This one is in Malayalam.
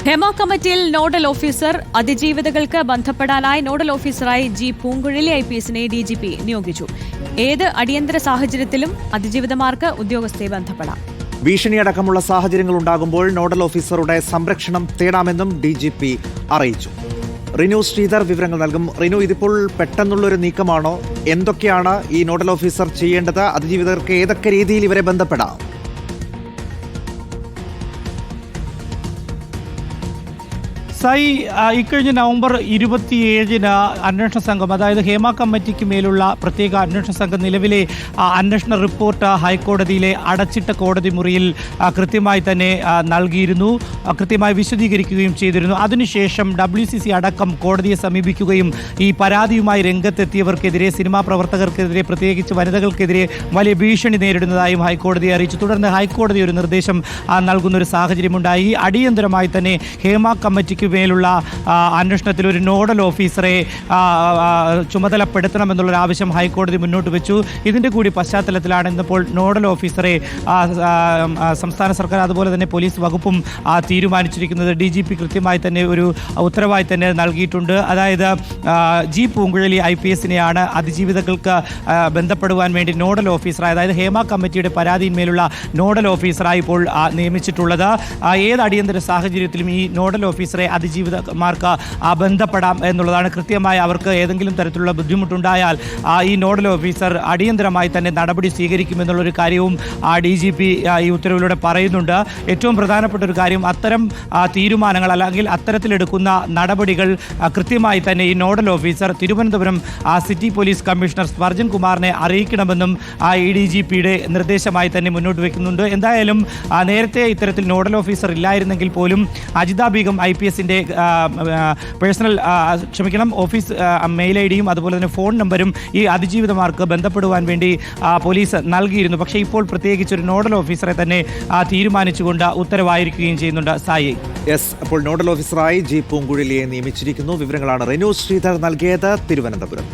ഹേമ കമ്മിറ്റിയിൽ നോഡൽ ഓഫീസർ അതിജീവിതകൾക്ക് ബന്ധപ്പെടാനായി നോഡൽ ഓഫീസറായി ജി പൂങ്കുഴലി IPSനെ DGP നിയോഗിച്ചു. ഏത് അടിയന്തര സാഹചര്യത്തിലും അതിജീവിതമാർക്ക് ഉദ്യോഗസ്ഥയെ ബന്ധപ്പെടാം. ഭീഷണിയടക്കമുള്ള സാഹചര്യങ്ങൾ ഉണ്ടാകുമ്പോൾ നോഡൽ ഓഫീസറുടെ സംരക്ഷണം തേടാമെന്നും DGP അറിയിച്ചു. റിനു ശ്രീധർ വിവരങ്ങൾ നൽകും. റിനു, ഇതിപ്പോൾ പെട്ടെന്നുള്ളൊരു നീക്കമാണോ? എന്തൊക്കെയാണ് ഈ നോഡൽ ഓഫീസർ ചെയ്യേണ്ടത്? അതിജീവിതർക്ക് ഏതൊക്കെ രീതിയിൽ ഇവരെ ബന്ധപ്പെടാം? ഇക്കഴിഞ്ഞ നവംബർ 27-ന് അന്വേഷണ സംഘം, അതായത് ഹേമ കമ്മിറ്റിക്ക് മേലുള്ള പ്രത്യേക അന്വേഷണ സംഘം നിലവിലെ അന്വേഷണ റിപ്പോർട്ട് ഹൈക്കോടതിയിലെ അടച്ചിട്ട കോടതി മുറിയിൽ കൃത്യമായി തന്നെ നൽകിയിരുന്നു, കൃത്യമായി വിശദീകരിക്കുകയും ചെയ്തിരുന്നു. അതിനുശേഷം WCC അടക്കം കോടതിയെ സമീപിക്കുകയും ഈ പരാതിയുമായി രംഗത്തെത്തിയവർക്കെതിരെ, സിനിമാ പ്രവർത്തകർക്കെതിരെ, പ്രത്യേകിച്ച് വനിതകൾക്കെതിരെ വലിയ ഭീഷണി നേരിടുന്നതായും ഹൈക്കോടതിയെ അറിയിച്ചു. തുടർന്ന് ഹൈക്കോടതി ഒരു നിർദ്ദേശം നൽകുന്നൊരു സാഹചര്യമുണ്ടായി. അടിയന്തരമായി തന്നെ ഹേമ കമ്മിറ്റിക്ക് മേലുള്ള അന്വേഷണത്തിൽ ഒരു നോഡൽ ഓഫീസറെ ചുമതലപ്പെടുത്തണമെന്നുള്ളൊരു ആവശ്യം ഹൈക്കോടതി മുന്നോട്ട് വെച്ചു. ഇതിൻ്റെ കൂടി പശ്ചാത്തലത്തിലാണ് ഇന്നിപ്പോൾ നോഡൽ ഓഫീസറെ സംസ്ഥാന സർക്കാർ അതുപോലെ തന്നെ പോലീസ് വകുപ്പും തീരുമാനിച്ചിരിക്കുന്നത്. DGP കൃത്യമായി തന്നെ ഒരു ഉത്തരവായി തന്നെ നൽകിയിട്ടുണ്ട്. അതായത് ജി പൂങ്കുഴലി IPSനെയാണ് അതിജീവിതകൾക്ക് ബന്ധപ്പെടുവാൻ വേണ്ടി നോഡൽ ഓഫീസറായി, അതായത് ഹേമ കമ്മിറ്റിയുടെ പരാതിയിന്മേലുള്ള നോഡൽ ഓഫീസറായി ഇപ്പോൾ നിയമിച്ചിട്ടുള്ളത്. ഏത് അടിയന്തര സാഹചര്യത്തിലും ഈ നോഡൽ ഓഫീസറെ അതിജീവിതമാർക്ക് ബന്ധപ്പെടാം എന്നുള്ളതാണ്. കൃത്യമായി അവർക്ക് ഏതെങ്കിലും തരത്തിലുള്ള ബുദ്ധിമുട്ടുണ്ടായാൽ ഈ നോഡൽ ഓഫീസർ അടിയന്തരമായി തന്നെ നടപടി സ്വീകരിക്കുമെന്നുള്ളൊരു കാര്യവും DGP ഈ ഉത്തരവിലൂടെ പറയുന്നുണ്ട്. ഏറ്റവും പ്രധാനപ്പെട്ട ഒരു കാര്യം, അത്തരം തീരുമാനങ്ങൾ അല്ലെങ്കിൽ അത്തരത്തിലെടുക്കുന്ന നടപടികൾ കൃത്യമായി തന്നെ ഈ nodal officer Thiruvananthapuram city police commissioner Spurgeon കുമാറിനെ അറിയിക്കണമെന്നും ഈ DGPയുടെ നിർദ്ദേശമായി തന്നെ മുന്നോട്ട് വയ്ക്കുന്നുണ്ട്. എന്തായാലും നേരത്തെ ഇത്തരത്തിൽ നോഡൽ ഓഫീസർ ഇല്ലായിരുന്നെങ്കിൽ പോലും അജിത ബീഗം IPSന്റെ ഓഫീസ് മെയിൽ IDയും അതുപോലെ തന്നെ ഫോൺ നമ്പരും ഈ അതിജീവിതമാർക്ക് ബന്ധപ്പെടുവാൻ വേണ്ടി പോലീസ് നൽകിയിരുന്നു. പക്ഷേ ഇപ്പോൾ പ്രത്യേകിച്ച് ഒരു നോഡൽ ഓഫീസറെ തന്നെ തീരുമാനിച്ചുകൊണ്ട് ഉത്തരവായിരിക്കുകയും ചെയ്യുന്നുണ്ട്. സായി, അപ്പോൾ നോഡൽ ഓഫീസറായി ജി പൂങ്കുഴലിയെ നിയമിച്ചിരിക്കുന്നു. വിവരങ്ങളാണ് റിനു ശ്രീധർ നൽകിയത്, തിരുവനന്തപുരം.